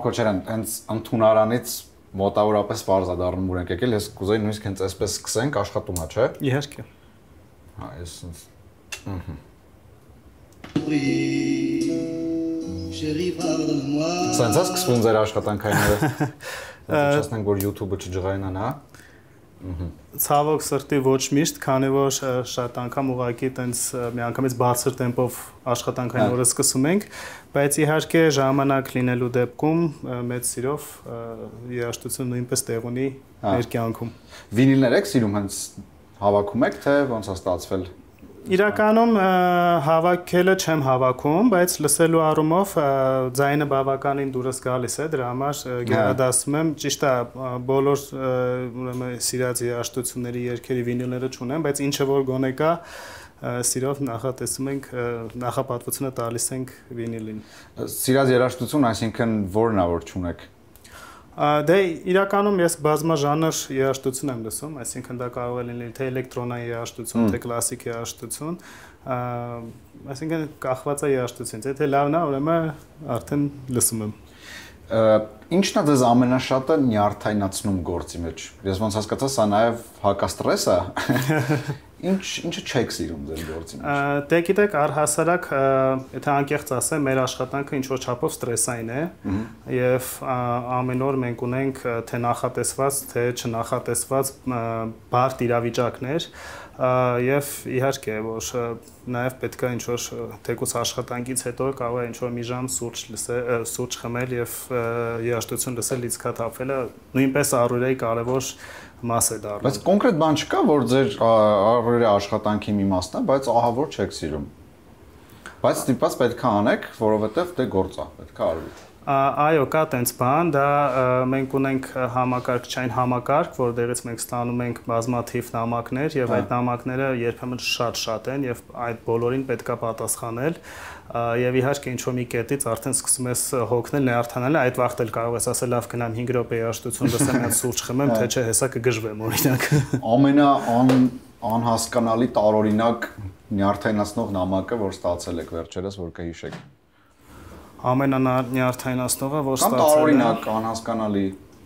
Քոչարյան, հենց ընդունարանից մոտավորապես բարձ է դառնում որ ենք եկել, ես կուզեի նույնիսկ հենց այսպես սկսենք աշխատում հա, չէ։ Իհարկե։ Հա, ես Սենց է սկսվում ձեր աշխատանքայինները։ Չասնենք, որ YouTube-ը չջղայնան, հա։ Ցավոք սրտի ոչ միշտ, քանի որ շատ անգամ ուղղակի տենց միանգամից բարձր տեմպով աշխատանքային օրը սկսում ենք, բայց իհարկե ժամանակ լինելու դեպքում մեծ սիրով երաժշտություն նույնպես տեղ ունի մեր կյանքում։ Վինիլներ եք սիրում հենց հավաքում եք, թե ոնց է ստացվել։ Իրականում հավաքելը չեմ հավաքում, բայց լսելու առումով ձայնը բավականին դուրս գալիս է, դրա համար գերադասում եմ, ճիշտ է, բոլոր ուրեմն սիրած երաժշտությունների երգերի վինիլները չունեմ, բայց ինչը որ գոնե կա, սիրով նախատեսում ենք, նախապատվությունը տալիս ենք վինիլին։ Սիրած երաժշտություն, այսինքն որն է որ չունեք։ Դե իրականում ես բազմաժանր երաժշտություն եմ լսում, այսինքն դա կարող է լինել թե էլեկտրոնային երաժշտություն, թե կլասիկ երաժշտություն, այսինքն կախված է երաժշտությունից, եթե լավն է, ուրեմն արդեն լսում եմ։ Ինչն է ձեզ ամենաշատը նյարդայնացնում գործի մեջ։ Ես ոնց հասկացա, սա նաև հակաստրես է։ Ինչը չեք սիրում ձեր գործի մեջ։ Դե գիտեք, առհասարակ, եթե անկեղծ ասեմ, մեր աշխատանքը ինչ-որ չափով ստրեսային է, եւ ամեն օր մենք ունենք թե նախատեսված, թե չնախատեսված բարդ իրավիճակներ, եւ իհարկե, որ նաեւ պետք է ինչ-որ թեկուզ աշխատանքից հետո կարող է ինչ-որ մի ժամ սուրճ խմել եւ երաժշտություն լսել, լիցքաթափվելը նույնպես առօրյայի կարևոր մաս է դառնում։ Բայց կոնկրետ բան չկա, որ ձեր առօրյա աշխատանքի մի մասն է, բայց ահա որ չեք սիրում։ Բայց ստիպված պետք է անեք, որովհետև դե գործ է, պետք է արվի։ Այո, կա տենց բան, դա մենք ունենք համակարգչային համակարգ, որտեղից մենք ստանում ենք բազմաթիվ նամակներ եւ այդ նամակները երբեմն շատ են եւ այդ բոլորին պետք է պատասխանել եւ իհարկե ինչ-որ մի կետից արդեն սկսում ես հոգնել, նյարդանալ, այդ վաղտ էլ կարող ես ասել լավ գնամ 5 րոպե երաժշտություն լսեմ, հենց սուրճ խմեմ, թե չէ հեսա կգժվեմ օրինակ։ Անհասկանալի տարօրինակ նյարդայնացնող նամակը, որ ստացել եք վերջերս, որ կհիշեք։ Ամենանյարդայնացնողը, որ ստացել եմ։ Կամ տարօրինակ, անհասկանալի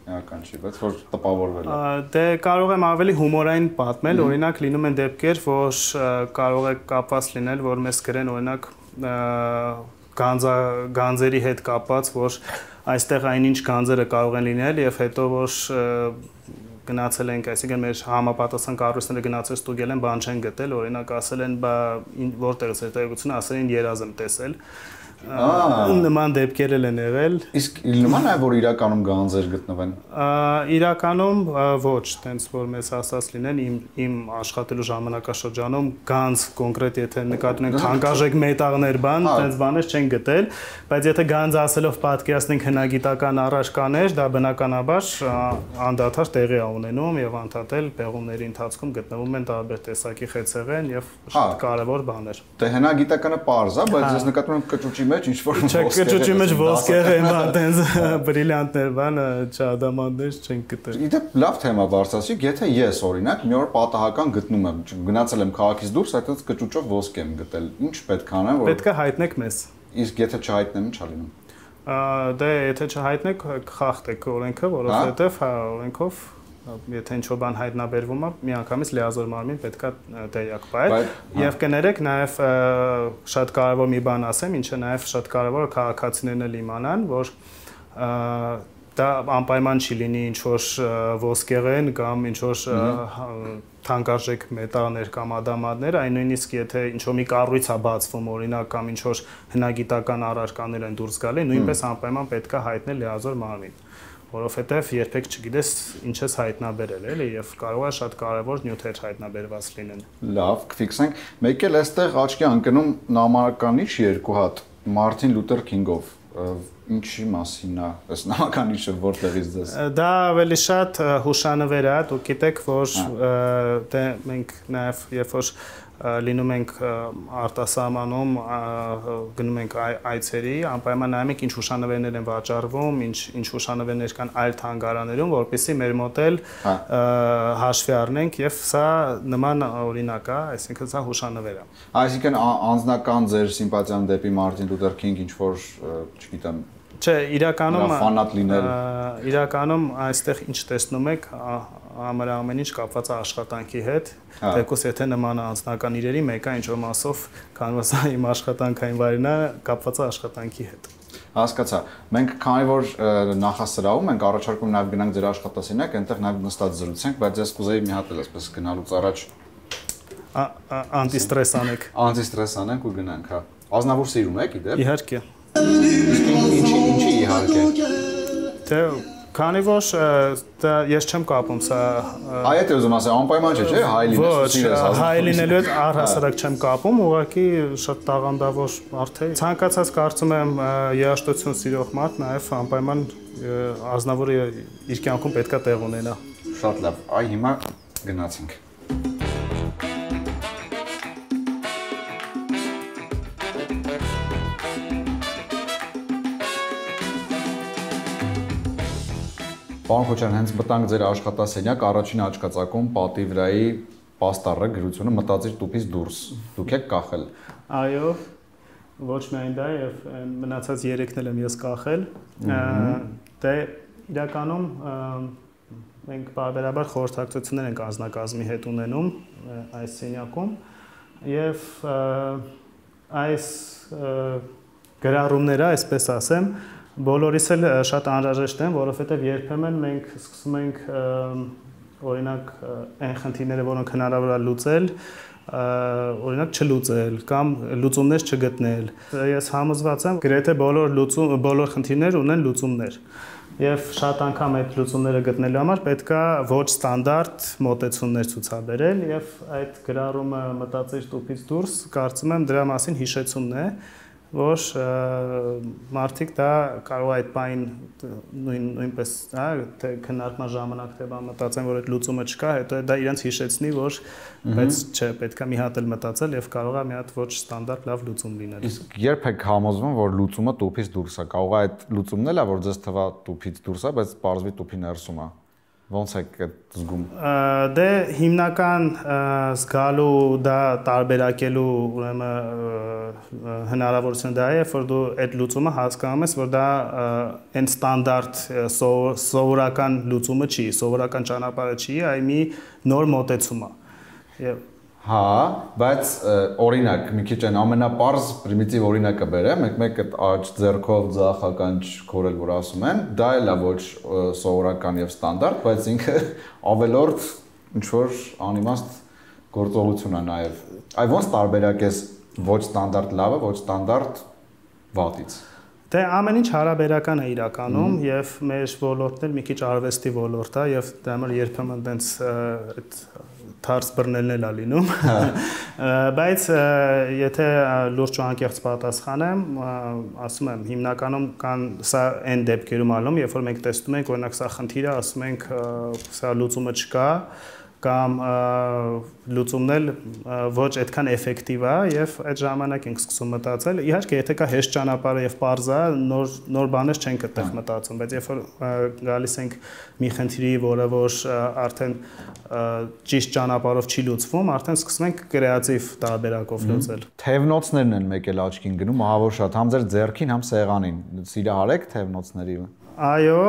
էական չի, բայց որ տպավորվել է։ Դե կարող եմ ավելի հումորային պատմել, օրինակ լինում են դեպքեր, որ կարող է կապված լինել, որ մեզ գրեն օրինակ գանձերի հետ կապված, որ այստեղ այնինչ գանձերը կարող են լինել եւ հետո որ գնացել ենք, այսինքն մեր համապատասխան կառույցները գնացել ստուգել են, բան չեն գտել, օրինակ ասել են, բա որտեղից է տեղեկությունը, ասել են երազ եմ տեսել։ Նման դեպքեր են եղել։ Իսկ նման է որ իրականում գանձեր գտնվեն։ Իրականում ոչ, տենց որ մեզ ասած լինեն իմ աշխատելու ժամանակաշրջանում գանձ կոնկրետ եթե նկատենք թանկարժեք մետաղներ բան, տենց բաներ չեն գտել, բայց եթե գանձ ասելով պատկերացնենք հնագիտական առարկաներ, դա բնականաբար անդադար տեղի է ունենում եւ անդադար պեղումների ընթացքում գտնվում են տարբեր տեսակի խեցեղեն եւ շատ կարեւոր բաներ։ Դե հնագիտականը պարզ է, բայց ես նկատում եմ կճուճի մեջ ինչ-որ կճուճի մեջ ոսկեղ են բան, տենց բրիլյանտներ բան, չադամանտներ չեն գտել։ Իդեպ լավ թեմա բարձրացիք, եթե ես օրինակ մի օր պատահական գտնում եմ, գնացել եմ քաղաքից դուրս, այդպես կճուճով ոսկ եմ գտել։ Ինչ պետք է անեմ, որ պետք է հայտնեք մեզ։ Իսկ եթե չհայտնեմ, ինչ ալինում։ Դե եթե չհայտնեք, խախտեք օրենքը, որովհետև հա օրենքով եթե ինչ-որ բան հայտնաբերվում է, միանգամից լիազոր մարմին պետք է տեղյակ պահել եւ կներեք նաեւ շատ կարեւոր մի բան ասեմ, ինչը նաեւ շատ կարեւոր է քաղաքացիներն էլ իմանան, որ դա անպայման չի լինի ինչ-որ ոսկեղեն կամ ինչ-որ թանկարժեք մետաղներ կամ ադամանդներ, այն նույնիսկ եթե ինչ-որ մի կառույց է բացվում, օրինակ կամ ինչ-որ հնագիտական առարկաներ են դուրս գալի, նույնպես անպայման պետք է հայտնել լիազոր մարմին։ Որովհետև երբեք չգիտես ինչ ես հայտնաբերել, էլի, եւ կարող է շատ կարեւոր նյութեր հայտնաբերված լինեն։ Լավ, կֆիքսենք։ Մեկ էլ այստեղ աչքի ընկնում նամականիշ երկու հատ Մարտին Լութեր Քինգով։ Ինչի մասին է այս նամականիշը, որտեղից դες։ Դա ավելի շատ հուշանվեր է, դուք գիտեք, որ դե մենք նաեւ երբ որ լինում ենք արտասահմանում, գնում ենք այցերի, անպայման նայում ենք ինչ հուշանվերներ են վաճառվում, ինչ հուշանվերներ կան այլ թանգարաններում, որպեսզի մեր մոտ էլ հաշվի առնենք եւ սա նման օրինակ է, այսինքն սա հուշանվեր է։ Այսինքն անձնական ձեր սիմպաթիան դեպի Մարտին Լութեր Քինգ ինչ որ, չգիտեմ, Չէ, իրականում այստեղ ինչ տեսնում եք, ամեն ինչ կապված է աշխատանքի հետ, թեկուզ եթե նման անձնական իրերի մեկը ինչ-որ մասով, քանի որ իմ աշխատանքային վայրն է, կապված է աշխատանքի հետ։ Հասկացա։ Մենք քանի որ նախասրահում ենք առաջարկում նաև գնանք ձեր աշխատասենյակ, այնտեղ նաև նստած զրուցենք, բայց ես կուզեի մի հատ էլ այսպես գնալուց առաջ անտիստրես անենք։ Անտիստրես անենք ու գնանք, հա։ Ազնավուր սիրում եք, իդեպ։ Իհարկե։ Ինչի իհարկե։ Դե քանի որ ես չեմ կապում սա Այդ է ուզում ասել, անպայման չէ, հայ լինես սիրես ազնվոր։ Հայ լինելու հետ առհասարակ չեմ կապում, ուղղակի շատ տաղանդավոր մարդ է։ Ցանկացած կարծում եմ երաժշտություն սիրող մարդ նաև անպայման ազնվորը իր կյանքում պետքա տեղ ունենա։ Շատ լավ։ Այ հիմա գնացինք։ Պարոն Քոչարյան, հենց մտանք ձեր աշխատասենյակ, առաջին աչքածակում պատի վրայի պաստառը գրությունը մտածիր տուփից դուրս։ Դուք եք կախել։ Այո, ոչ միայն դա, եւ մնացած 3-ն էլ եմ ես կախել։ Դե իրականում մենք բարբերաբար խորհրդակցություններ ենք անձնակազմի հետ ունենում այս սենյակում եւ այս գրառումները, այսպես ասեմ, բոլորիս էլ շատ անհրաժեշտ են, որովհետև երբեմն մենք սկսում ենք օրինակ այն խնդիրները, որոնք հնարավոր է լուծել, օրինակ չլուծել կամ լուծումներ չգտնել։ Ես համոզված եմ, գրեթե բոլոր խնդիրներ ունեն լուծումներ։ Եվ շատ անգամ այդ լուծումները գտնելու համար պետք է ոչ ստանդարտ մոտեցումներ ցուցաբերել եւ այդ գրառումը մտածիր տուփից դուրս, կարծում եմ դրա մասին հիշեցումն է, որ մարդիկ դա կարող է այդ բան նույնպես, թե քննարկման ժամանակ թե բան մտածեն, որ այդ լուծումը չկա, հետո դա իրենց հիշեցնի, որ բայց չէ, պետք է մի հատ էլ մտածել եւ կարող է մի հատ ոչ ստանդարտ լավ լուծում լինել։ Իսկ երբ եք համոզվում, որ լուծումը տուփից դուրս է, կարող է այդ լուծումն էլ է, որ ձեզ թվա տուփից դուրս է, բայց պարզվի տուփի ներսում է։ Ոնց եք այդ զգում։ Դե հիմնական զգալու դա տարբերակելու ուրեմն հնարավորությունը դա է, որ դու այդ լուծումը հասկանում ես, որ դա այն ստանդարտ սովորական լուծումը չի, սովորական ճանապարհը չի, այլ մի նոր մոտեցում է։ Եվ Հա, բայց օրինակ, մի քիչ այն ամենապարզ պրիմիտիվ օրինակը բերեմ, մեկ այդ աջ ձեռքով ձախ ականջ քորել, որ ասում են, դա էլ է ոչ սովորական եւ ստանդարտ, բայց ինքը ավելորդ ինչ որ անիմաստ գործողություն է նաեւ։ Այ ոնց տարբերակես ոչ ստանդարտ լավը, ոչ ստանդարտ վատից։ Դե ամեն ինչ հարաբերական է իրականում եւ մեր ոլորտն էլ մի քիչ արվեստի ոլորտ է եւ դա համար երբեմն տենց այդ թարս բռնելն է լինում, բայց եթե լուրջ ու անկեղծ պատասխանեմ, ասում եմ, հիմնականում կան սա այն դեպքերում ալում, երբ որ մենք տեսնում ենք, օրինակ սա խնդիր է, ասում ենք, սա լուծումը չկա, կամ լուծումն էլ ոչ այդքան էֆեկտիվ է եւ այդ ժամանակ ենք սկսում մտածել իհարկե եթե կա հեշտ ճանապարհը եւ པարզ է նոր բաներ չենք այդտեղ մտածում բայց երբ որ գալիս ենք մի խնդրի որը որ արդեն ճիշտ ճանապարհով չի լուծվում արդեն սկսում ենք կրեատիվ տարբերակով լուծել թևնոցներն են մեկ էլ աչքին գնում ահա որ շատ համ ձեր ձեռքին համ սեղանին սիրահարեք թևնոցների Այո,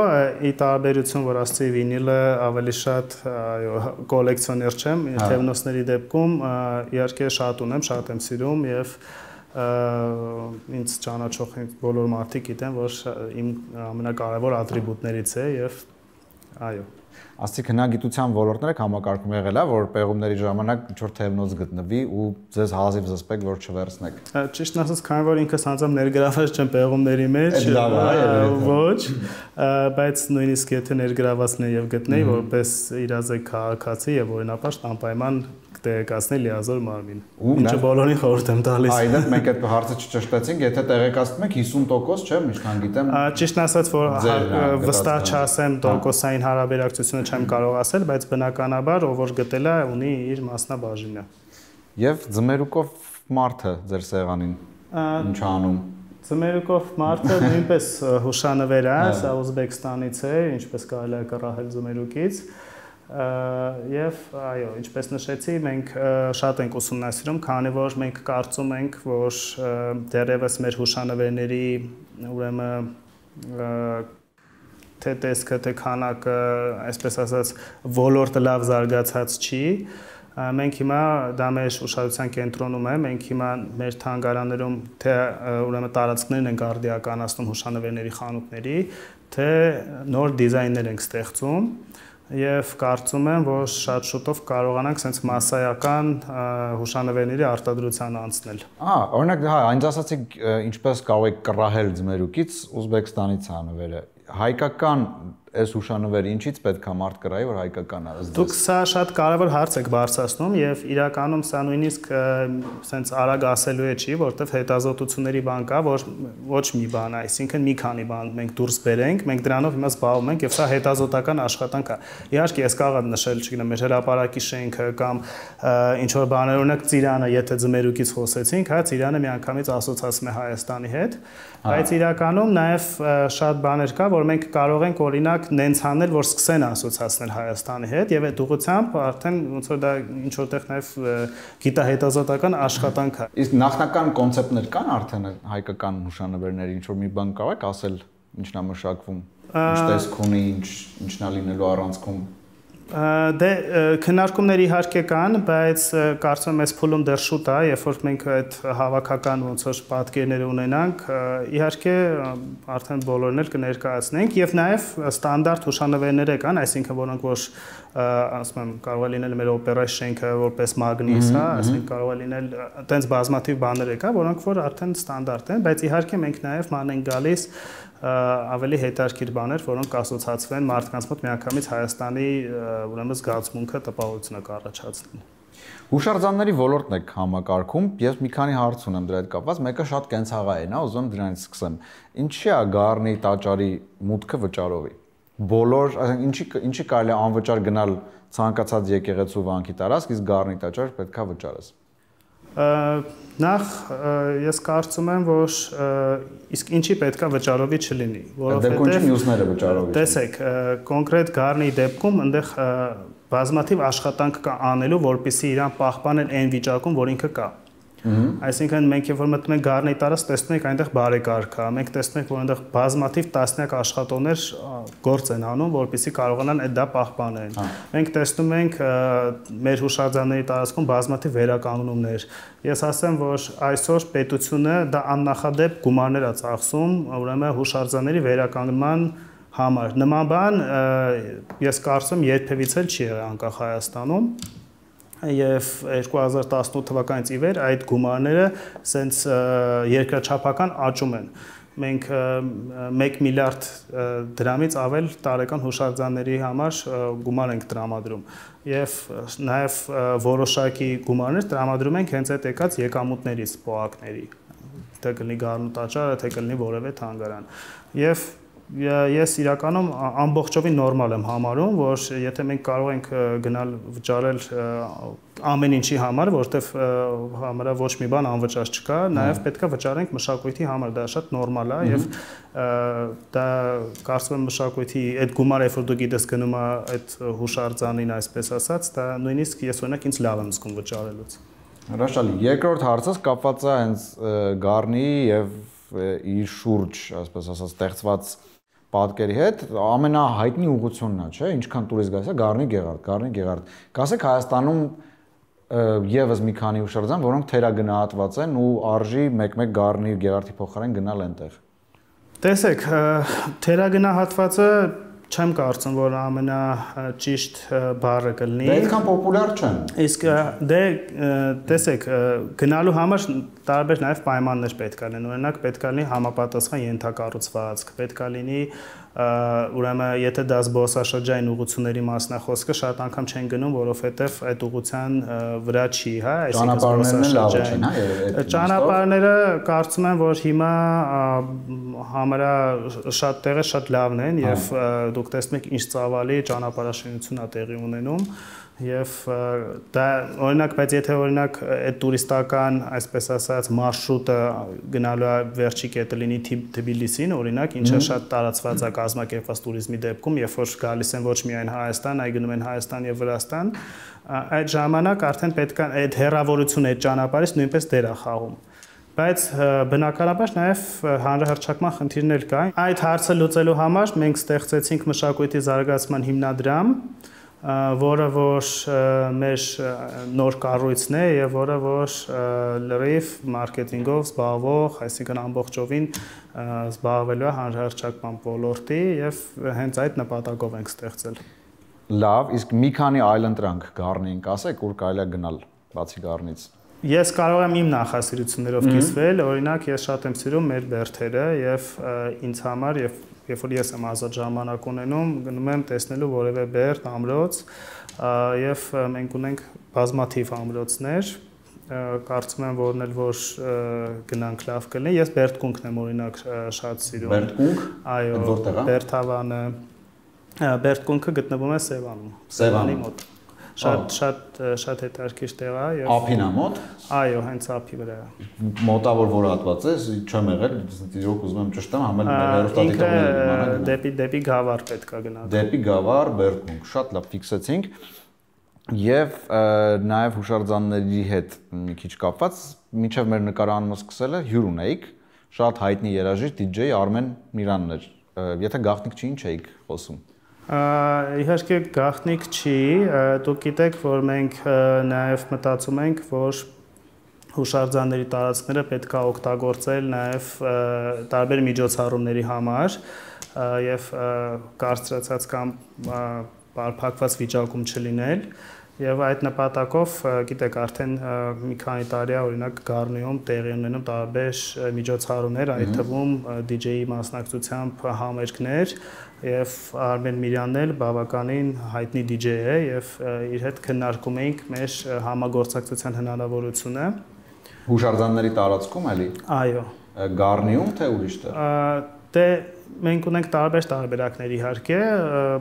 ի տարբերություն, որ ասացի վինիլը ավելի շատ, այո, կոլեկցիոներ չեմ, թևնոցների դեպքում իհարկե շատ ունեմ, շատ եմ սիրում եւ ինձ ճանաչող բոլոր մարդիկ գիտեն, որ իմ ամենակարևոր ատրիբուտներից է եւ այո Աստիկ հնագիտության ոլորտները համակարգում եղել է, որ պեղումների ժամանակ ինչ-որ թևնոց գտնվի ու ձեզ հազիվ զսպեք, որ չվերցնեք։ Ճիշտն ասած, քանի որ ինքս անձամբ ներգրաված չեմ պեղումների մեջ, ոչ, բայց նույնիսկ եթե ներգրավածն է եւ գտնեի, որպես իրազեկ քաղաքացի եւ օրինապաշտ անպայման տեղեկացնել լիազոր մարմին։ Ինչը բոլորին խորհուրդ եմ տալիս։ Այդպես մենք այդ հարցը չճշտեցինք, եթե տեղեկացնում եք 50% չէ, ինչքան գիտեմ։ Ճիշտն ասած, որ վստահ չասեմ տոկոսային հարաբերակցությունը չեմ կարող ասել, բայց բնականաբար ով որ գտել է ունի իր մասնաբաժինը։ Եվ ձմերուկով մարդը ձեր սեղանին ինչ անում։ Ձմերուկով մարդը նույնպես հուշանվեր է, սա Ուզբեկստանից է, ինչպես կարելի է կռահել ձմերուկից։ Եվ այո, ինչպես նշեցի, մենք շատ ենք ուսումնասիրում, քանի որ մենք կարծում ենք, որ դեռևս մեր հուշանվերների ուրեմն թե տեսքը, թե քանակը, այսպես ասած, ոլորտը լավ զարգացած չի։ Մենք հիմա դա մեր ուշադրության կենտրոնում է, մենք հիմա մեր թանգարաններում թե ուրեմն տարածքներն ենք արդիականացնում հուշանվերների խանութների, թե նոր դիզայններ ենք ստեղծում եւ կարծում եմ, որ շատ շուտով կարողանանք sense մասսայական հուշանվերների արտադրության անցնել։ Օրինակ, այնց ասացիք, ինչպես կարող եք կռահել ձմերուկից Ուզբեկստանից հանվերը։ Հայկական այս հուշանվերը ինչից պետք է մարդ կրայի, որ հայկական է։ Դուք սա շատ կարևոր հարց եք բարձրացնում եւ իրականում սա նույնիսկ sense արագ ասելու է չի, որովհետեւ հետազոտությունների բան կա, որ ոչ մի բան, այսինքն մի քանի բան մենք դուրս բերենք, մենք դրանով հիմա զբաղվում ենք եւ սա հետազոտական աշխատանք է։ Իհարկե, ես կարող եմ նշել, չգիտեմ, մեր հրապարակի շենքը կամ ինչ որ բաներ, օրինակ Ծիրանը, եթե ձմերուկից խոսեցինք, հա, Ծիրանը միանգամից ասոցացում է Հայաստանի հետ, բայց իրականում նաեւ շատ բաներ կա, որ մենք կարող ենք օրինակ նենց անել, որ սկսեն ասոցացնել Հայաստանի հետ եւ այդ ուղղությամբ արդեն ոնց որ դա ինչ որտեղ նաեւ գիտահետազոտական աշխատանք է։ Իսկ նախնական կոնցեպտներ կան արդեն հայկական հուշանվերների, ինչ որ մի բան կարող եք ասել, ինչն է մշակվում, ինչ տեսք ունի, ինչն է լինելու առանցքում։ Դե քննարկումներ իհարկե կան, բայց կարծում եմ այս փուլում դեռ շուտ է, երբ որ մենք այդ հավաքական ոնց որ պատկերներ ունենանք, իհարկե արդեն բոլորն էլ կներկայացնենք եւ նաեւ ստանդարտ հուշանվերներ կան, այսինքն որոնք որ ասում եմ կարող է լինել մեր օպերայի շենքը որպես մագնիս, հա, այսինքն կարող է լինել այտենց բազմաթիվ բաներ կա, որոնք որ արդեն ստանդարտ են, բայց իհարկե մենք նաեւ ման ենք գալիս ավելի հետաքրքիր բաներ, որոնք ասոցացվեն մարդկանց մոտ միանգամից Հայաստանի ուրեմն զգացմունքը տպավորությունը կառաջացնեն։ Հուշարձանների ոլորտն եք համակարգում, ես մի քանի հարց ունեմ դրա հետ կապված, մեկը շատ կենցաղային է, ուզում եմ դրանից սկսեմ։ Ինչի է Գառնի տաճարի մուտքը վճարովի։ Բոլոր, այսինքն ինչի կարելի է անվճար գնալ ցանկացած եկեղեցու վանքի տարածք, իսկ Գառնի տաճար պետքա վճարես։ Նախ ես կարծում եմ, որ իսկ ինչի պետքա վճարովի չլինի, որովհետև մյուսները վճարովի։ Տեսեք, կոնկրետ Գառնի դեպքում այնտեղ բազմաթիվ աշխատանք կա անելու, որպեսզի իրան պահպանել այն վիճակում, որ ինքը կա։ Այսինքն մենք երբ որ մտնում ենք Գառնի տարածք, տեսնում ենք այնտեղ բարեկարգ կա, մենք տեսնում ենք, որ այնտեղ բազմաթիվ տասնյակ աշխատողներ գործ են անում, որպեսզի կարողանան այդ դա պահպանեն։ Մենք տեսնում ենք մեր հուշարձանների տարածքում բազմաթիվ վերականգնումներ։ Ես ասեմ, որ այսօր պետությունը դա աննախադեպ գումարներ է ծախսում, ուրեմն հուշարձանների վերականգնման համար։ Նման բան ես կարծում երբևիցե չի եղել անկախ Հայաստանում։ Եվ 2018 թվականից ի վեր այդ գումարները սենց երկրաչափական աճում են։ Մենք 1 միլիարդ դրամից ավել տարեկան հուշարձանների համար գումար ենք տրամադրում եւ նաեւ որոշակի գումարներ տրամադրում ենք հենց այդ եկած եկամուտներից, պոակների, թե կլինի Գառնու տաճարը, թե կլինի որևէ թանգարան։ Եվ ես իրականում ամբողջովին նորմալ եմ համարում, որ եթե մենք կարող ենք գնալ վճարել ամեն ինչի համար, որտեվ համարա ոչ մի բան անվճար չկա, նաև պետքա վճարենք մշակույթի համար, դա շատ նորմալ է եւ դա կարծում եմ մշակույթի այդ գումարը, երբ որ դու գիտես գնում է այդ հուշարձանին, այսպես ասած, դա նույնիսկ ես օրինակ ինձ լավ եմ զգում վճարելուց։ Հրաշալի։ Երկրորդ հարցս կապված է հենց Գառնի եւ իր շուրջ, այսպես ասած, ստեղծված պատկերի հետ, ամենահայտնի ուղղությունն է, չէ՞, ինչքան տուրիստ գալիս է Գառնի Գեղարդ։ Կասեք Հայաստանում եւս մի քանի հուշարձան, որոնք թերագնահատված են ու արժի մեկ-մեկ Գառնի Գեղարդի փոխարեն գնալ այնտեղ։ Տեսեք, թերագնահատվածը չեմ կարծում, որ ամենաճիշտ բառը կլինի։ Դե այդքան պոպուլյար չեն։ Իսկ դե տեսեք, գնալու համար տարբեր նաև պայմաններ պետք է լինեն։ Օրինակ պետք է լինի համապատասխան ենթակառուցվածք, պետք է լինի ուրեմն եթե դա զբոսաշրջային ուղղությունների մասն է խոսքը, շատ անգամ չեն գնում, որովհետև այդ ուղղության վրա չի, հա, այսինքն զբոսաշրջային։ Ճանապարհները կարծում եմ, որ հիմա համարա շատ տեղը շատ լավն են եւ դուք տեսնում եք ինչ ծավալի ճանապարհաշինություն է տեղի ունենում եւ դա օրինակ, բայց եթե օրինակ այդ տուրիստական, այսպես ասած, մարշրուտը գնալու է վերջի կետը լինի Թբիլիսին, օրինակ, ինչը շատ տարածված է կազմակերպված տուրիզմի դեպքում, երբ որ գալիս են ոչ միայն Հայաստան, այլ գնում են Հայաստան եւ Վրաստան, այդ ժամանակ արդեն պետք է այդ հեռավորությունը այդ ճանապարհից նույնպես դեր է խաղում։ Բայց բնականաբար նաև հանրահռչակման խնդիրներ կային։ Այդ հարցը լուծելու համար մենք ստեղծեցինք մշակույթի զարգացման հիմնադրամ, որը որ մեր նոր կառույցն է եւ որը որ լրիվ մարքեթինգով զբաղվող, այսինքն ամբողջովին զբաղվելու է հանրահռչակման ոլորտի եւ հենց այդ նպատակով ենք ստեղծել։ Լավ, իսկ մի քանի այլ ընտրանք Գառնիին կասեք, որ կարելի է գնալ բացի Գառնից։ Ես կարող եմ իմ նախասիրություններով կիսվել, օրինակ ես շատ եմ սիրում մեր բերդերը եւ ինձ համար եւ երբ որ ես եմ ազատ ժամանակ ունենում, գնում եմ տեսնելու որևէ բերդ, ամրոց եւ մենք ունենք բազմաթիվ ամրոցներ, կարծում եմ որն էլ որ գնանք լավ կլինի, ես Բերդկունքն եմ օրինակ շատ սիրում։ Բերդկունք։ Այո, որտեղ է։ Բերդավանը։ Բերդկունքը գտնվում է Սևանում։ Սևանի մոտ։ Շատ հետաքրքիր տեղ է եւ Ափին է մոտ։ Այո, հենց ափի վրա է։ Մոտավոր որ հատված է, չեմ եղել, իրոք ուզում եմ ճշտեմ, համել մեր հերոստատիկը դեպի Գավառ պետք է գնալ։ Դեպի Գավառ, Բերդկունք, շատ լավ ֆիքսեցինք։ Եվ նաև հուշարձանների հետ մի քիչ կապված, մինչև մեր նկարանումը սկսելը հյուր ունեիք, շատ հայտնի երաժիշտ DJ Արմեն Միրանն էր։ Եթե գաղտնիք չի, ինչ էիք խոսում։ Իհարկե գաղտնիք չի, դուք գիտեք, որ մենք նաև մտածում ենք, որ հուշարձանների տարածքները պետք է օգտագործել նաև տարբեր միջոցառումների համար եւ կարծրացած կամ բարփակված վիճակում չլինել եւ այդ նպատակով գիտեք արդեն մի քանի տարի է օրինակ Գառնիում տեղի ունենում տարբեր միջոցառումներ, այդ թվում DJ-ի մասնակցությամբ համերգներ եւ Արմեն Միրանն էլ բավականին հայտնի DJ է եւ իր հետ քննարկում էինք մեր համագործակցության հնարավորությունը հուշարձանների տարածքում էլի։ Այո։ Գառնիում թե ուրիշ տեղ։ Դե մենք ունենք տարբեր տարբերակներ իհարկե,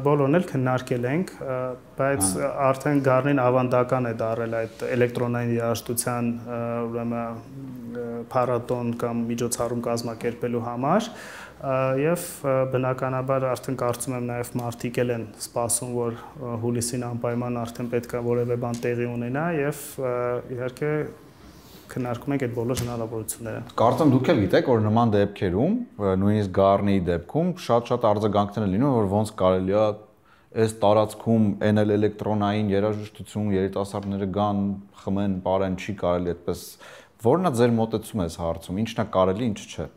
բոլորն էլ քննարկել ենք, բայց արդեն Գառնին ավանդական է դարել այդ էլեկտրոնային երաժշտության ուրեմն փառատոն կամ միջոցառում կազմակերպելու համար եւ բնականաբար արդեն կարծում եմ նաեւ մարդիկ են սպասում, որ հուլիսին անպայման արդեն պետք է որևէ բան տեղի ունենա եւ իհարկե քննարկում ենք այդ բոլոր հնարավորությունները։ Կարծում դուք էլ գիտեք, որ նման դեպքերում, նույնիսկ Գառնիի դեպքում շատ արձագանքներ են լինում, որ ոնց կարելի է այս տարածքում էնել էլեկտրոնային երաժշտություն, երիտասարդները գան, խմեն, բարեն, չի կարելի այդպես։ Որն է ձեր մոտեցումը այս հարցում, ինչն է կարելի, ինչը չէ։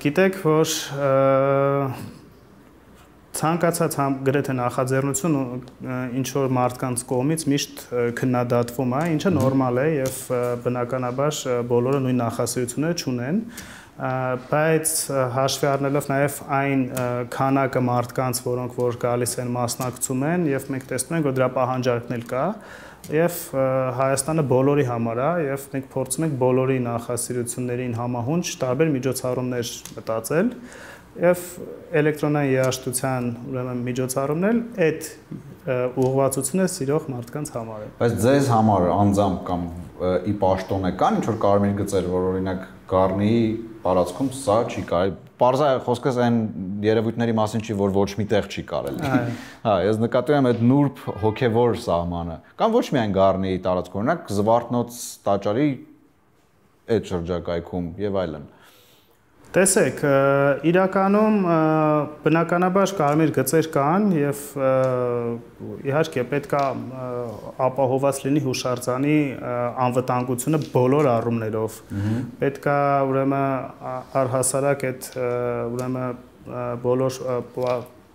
Գիտեք, որ ցանկացած գրեթե նախաձեռնություն ինչ որ մարդկանց կողմից միշտ քննադատվում է, ինչը նորմալ է եւ բնականաբար բոլորը նույն նախասիրությունները չունեն, բայց հաշվի առնելով նաեւ այն քանակը մարդկանց, որոնք որ գալիս են մասնակցում են եւ մենք տեսնում ենք, որ դրա պահանջարկն էլ կա եւ Հայաստանը բոլորի համար է եւ մենք փորձում ենք բոլորի նախասիրություններին համահունչ տարբեր միջոցառումներ մտածել եւ էլեկտրոնային երաժշտության ուրեմն միջոցառումն էլ այդ ուղղվածությունը սիրող մարդկանց համար է։ Բայց ձեզ համար անձամբ կամ ի պաշտոնե կան ինչ որ կարմիր գծեր, որ օրինակ Գառնիի տարածքում սա չի կարելի։ Պարզա խոսքս այն երևույթների մասին չի, որ ոչ մի տեղ չի կարելի։ Հա, ես նկատում եմ այդ նուրբ հոգևոր սահմանը։ Կամ ոչ միայն Գառնիի տարածքում, օրինակ Զվարթնոց տաճարի այդ շրջակայքում եւ այլն։ Տեսեք, իրականում բնականաբար կարմիր գծեր կան եւ իհարկե պետք է ապահովված լինի հուշարձանի անվտանգությունը բոլոր առումներով։ Պետք է ուրեմն առհասարակ այդ ուրեմն բոլոր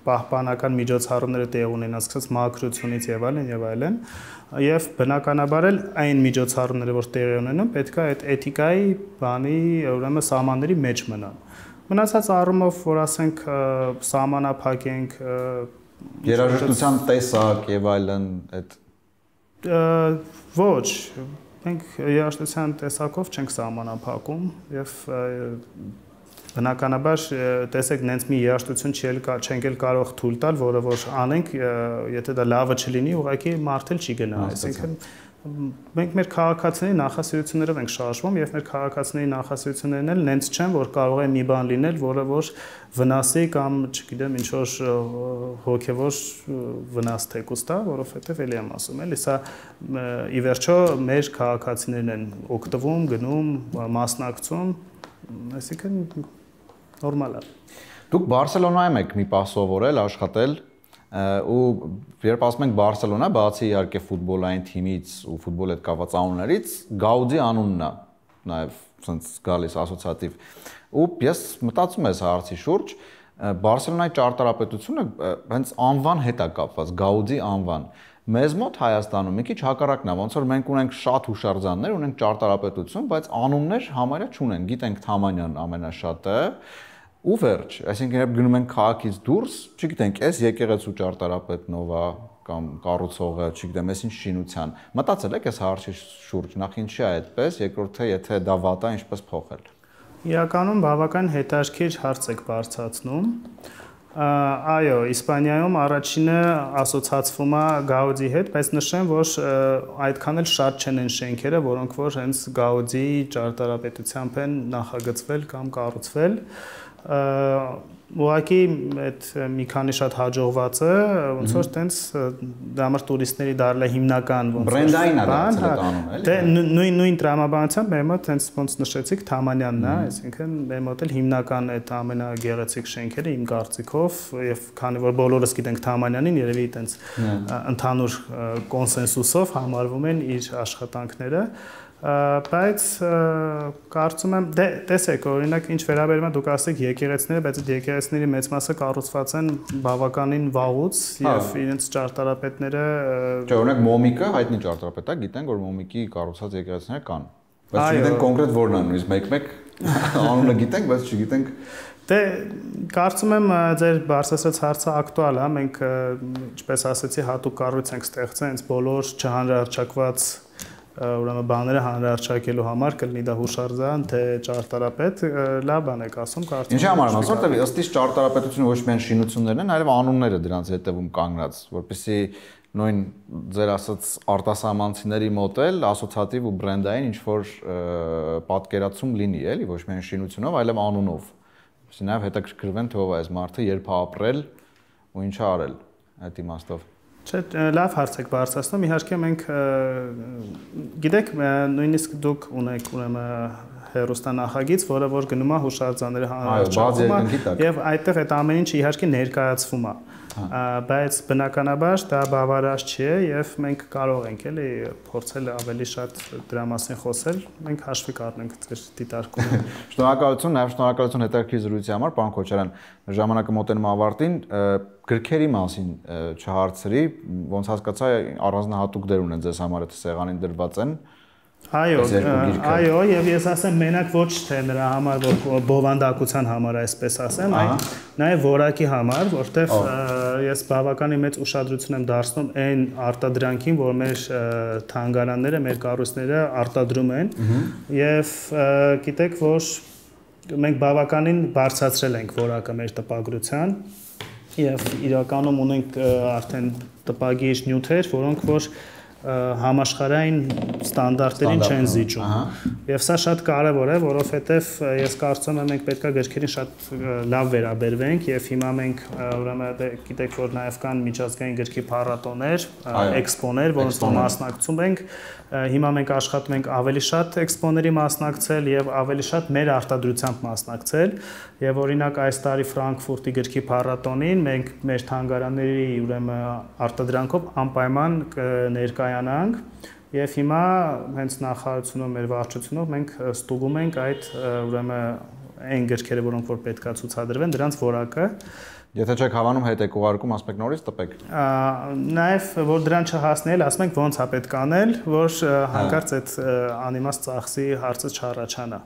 պահպանական միջոցառումները տեղ ունենան, սկսած մաքրությունից եւ այլն եւ այլն։ Եվ բնականաբար էլ այն միջոցառումները, որ տեղի ունենում, պետք է այդ էթիկայի բանի ուրեմն սահմանների մեջ մնան։ Մնացած առումով, որ ասենք սահմանափակենք երաժշտության տեսակ եւ այլն, այդ ոչ, մենք երաժշտության տեսակով չենք սահմանափակում եւ բնականաբար տեսեք նենց մի երաժշտություն չենք էլ կարող թույլ տալ, որը որ անենք, եթե դա լավը չլինի, ուղղակի մարդ էլ չի գնա, այսինքն մենք մեր քաղաքացիների նախասիրություններով ենք շարժվում եւ մեր քաղաքացիների նախասիրություններն էլ նենց չեն, որ կարող է մի բան լինել, որը որ վնասի կամ, չգիտեմ, ինչ որ հոգեվոր վնաս թեկուզ տա, որովհետեւ էլի եմ ասում, էլի սա ի վերջո մեր քաղաքացիներն են օգտվում, գնում, մասնակցում, այսինքն նորմալ է։ Դուք Բարսելոնայում եք մի պահ սովորել, աշխատել ու երբ ասում ենք Բարսելոնա, բացի իհարկե ֆուտբոլային թիմից ու ֆուտբոլ հետ կապված անուններից, Գաուդի անունն է նաև ցենց գալիս ասոցիատիվ։ Ու ես մտածում եմ հարցի շուրջ, Բարսելոնայի ճարտարապետությունը հենց անվան հետ է կապված, Գաուդի անվան։ Մեզ մոտ Հայաստանում մի քիչ հակառակն է, ոնց որ մենք ունենք շատ հուշարձաններ, ունենք ճարտարապետություն, բայց անուններ համարյա չունեն։ Գիտենք Թամանյանն ամենաշատը, ու վերջ, այսինքն երբ գնում ենք քաղաքից դուրս, չգիտենք, էս եկեղեցու ճարտարապետն ով է կամ կառուցողը, չգիտեմ, էս ինչ շինության։ Մտածել եք այս հարցի շուրջ, նախ ինչի է այդպես, երկրորդը եթե դա վատ է, ինչպես փոխել։ Իրականում բավական հետաքրքիր հարց եք բարձրացնում։ Այո, Իսպանիայում առաջինը ասոցացվում է Գաուդի հետ, բայց նշեմ, որ այդքան էլ շատ չեն այն շենքերը, որոնք որ հենց Գաուդի ճարտարապետությամբ են նախագծվել կամ կառուցվել։ Ուղղակի այդ մի քանի շատ հաջողված է, ոնց որ տենց դա համար տուրիստների դարել է հիմնական ոնց բրենդային է դարձել այդ անունը, էլի։ Դե նույն տրամաբանությամբ մեր մոտ տենց ոնց նշեցիք Թամանյանն է, այսինքն մեր մոտ էլ հիմնական այդ ամենագեղեցիկ շենքերը իմ կարծիքով եւ քանի որ բոլորս գիտենք Թամանյանին, երևի տենց ընդհանուր կոնսենսուսով համարվում են իր աշխատանքները։ Բայց կարծում եմ, տեսեք, օրինակ ինչ վերաբերում է դուք ասեք եկեղեցիները, բայց այդ եկեղեցիների մեծ մասը կառուցված են բավականին վաղուց եւ իրենց ճարտարապետները Չէ, օրինակ Մոմիկը հայտնի ճարտարապետ է, գիտենք որ Մոմիկի կառուցած եկեղեցիներ կան։ Բայց չգիտենք կոնկրետ որն է, նույնիսկ մեկ-մեկ անունը գիտենք, բայց չգիտենք Դե կարծում եմ ձեր բարձրացած հարցը ակտուալ է, մենք ինչպես ասեցի հատուկ կառույց ենք ստեղծել, հենց բոլոր չհանրահռչակված ուրեմն բաները հանրահռչակելու համար կլինի դա հուշարձան, թե ճարտարապետ, լավ բան եք ասում, կարծում եմ։ Ինչի համար եմ ասում, որտեղ ըստ իս ճարտարապետությունը ոչ միայն շինություններն են, այլև անունները դրանց հետևում կանգնած, որպեսզի նույն ձեր ասած արտասահմանցիների մոտ էլ ասոցիատիվ ու բրենդային ինչ որ պատկերացում լինի, էլի, ոչ միայն շինությունով, այլև անունով։ Որպեսզի նաև հետաքրքրվեն թե ով է այս մարդը, երբ է ապրել ու ինչ է արել այդ իմաստով։ Չէ, լավ հարց եք բարձրացնում, իհարկե մենք գիտեք, նույնիսկ դուք ունեք ուրեմն հեռուստանախագիծ, որը որ գնում է հուշարձանների հանրահռչակումը եւ այդտեղ այդ ամեն ինչը իհարկե ներկայացվում է։ Բայց բնականաբար դա բավարար չէ եւ մենք կարող ենք էլի փորձել ավելի շատ դրա մասին խոսել, մենք հաշվի կառնենք ձեր դիտարկումը։ Շնորհակալություն, նաեւ շնորհակալություն հետաքրքիր զրույցի համար, պարոն Քոչարյան, ժամանակը մոտենում ավարտին, գրքերի մասին չհարցրի, ոնց հասկացա առանձնահատուկ դեր ունեն ձեզ համար, եթե սեղանին դրված են։ Այո, եւ ես ասեմ մենակ ոչ թե նրա համար, որ բովանդակության համար այսպես ասեմ, այլ նաեւ որակի համար, որտեղ ես բավականին մեծ ուշադրություն եմ դարձնում այն արտադրանքին, որ մեր թանգարանները, մեր կառույցները արտադրում են, եւ գիտեք, որ մենք բավականին բարձրացրել ենք որակը մեր տպագրության եւ իրականում ունենք արդեն տպագիր նյութեր, որոնք որ համաշխարհային ստանդարտերին չեն զիջում։ Եվ սա շատ կարևոր է, որովհետև ես կարծում եմ մենք պետք է գրքերին շատ լավ վերաբերվենք եւ հիմա մենք ուրեմն գիտեք որ նաեւ կան միջազգային գրքի փառատոներ, էքսպոներ, որոնց մասնակցում ենք։ Հիմա մենք աշխատում ենք ավելի շատ էքսպոների մասնակցել եւ ավելի շատ մեր արտադրությամբ մասնակցել եւ օրինակ այս տարի Ֆրանկֆուրտի գրքի փառատոնին մենք մեր թանգարանների ուրեմն արտադրանքով անպայման կներկայանանք եւ հիմա հենց նախարարությունով մեր վարչությունով մենք ստուգում ենք այդ ուրեմն այն գրքերը, որոնք որ պետքա ցուցադրվեն, դրանց որակը Եթե չեք հավանում հետ եք ուղարկում, ասում եք նորից տպեք։ Նաև որ դրան չհասնել, ասում ենք ոնց է պետք անել, որ հանկարծ այդ անիմաստ ծախսի հարցը չառաջանա։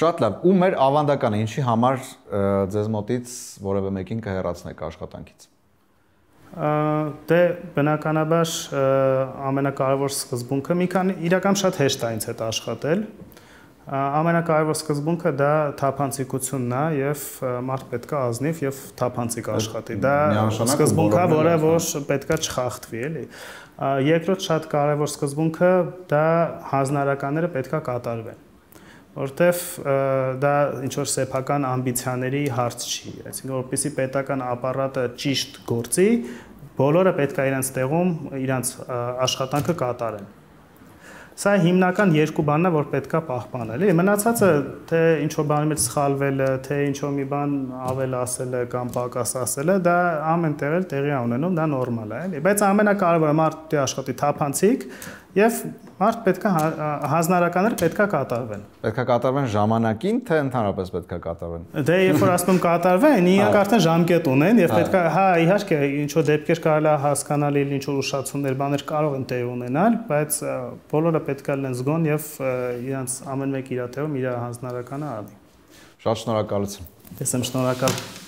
Շատ լավ։ Ու մեր ավանդականը ինչի համար ձեզ մոտից որևէ մեկին կհեռացնեք աշխատանքից։ Դե բնականաբար ամենակարևոր սկզբունքը մի քանի իրական շատ հեշտ է ինձ հետ աշխատել։ Ամենակարևոր սկզբունքը դա թափանցիկությունն է եւ մարդ պետք է ազնիվ եւ թափանցիկ աշխատի։ Դա սկզբունքա, որը որ պետք է չխախտվի, էլի։ Երկրորդ շատ կարևոր սկզբունքը դա հանձնարարականները պետք է կատարվեն։ Որտեվ դա ինչ որ սեփական ամբիցիաների հարց չի, այսինքն որպեսզի պետական ապարատը ճիշտ գործի, բոլորը պետք է իրենց տեղում իրենց աշխատանքը կատարեն։ Սա հիմնական երկու բանն է, որ պետք է պահպանել։ Մնացածը թե ինչ որ բանի մեջ սխալվելը, թե ինչ որ մի բան ավել ասելը կամ պակաս ասելը, դա ամեն տեղ տեղի է ունենում, դա նորմալ է, էլի։ Բայց ամենակարևորը մարդը աշխատի թափանցիկ եւ մարդ պետք է հանձնարարականները պետք է կատարվեն։ Պետք է կատարվեն ժամանակին, թե ընդհանրապես պետք է կատարվեն։ Դե երբ որ ասում եմ կատարվեն, իրանք արդեն ժամկետ ունեն եւ պետք է, հա, իհարկե, ինչ որ դեպքեր կարելի է հասկանալ, ինչ որ ուշացումներ, բաներ կարող են տեղ ունենալ, բայց բոլորը պետք է լինեն զգոն եւ իրանք ամեն մեկ իր թվում իր հանձնարարականը անի։ Շատ շնորհակալություն։ Ես եմ շնորհակալ։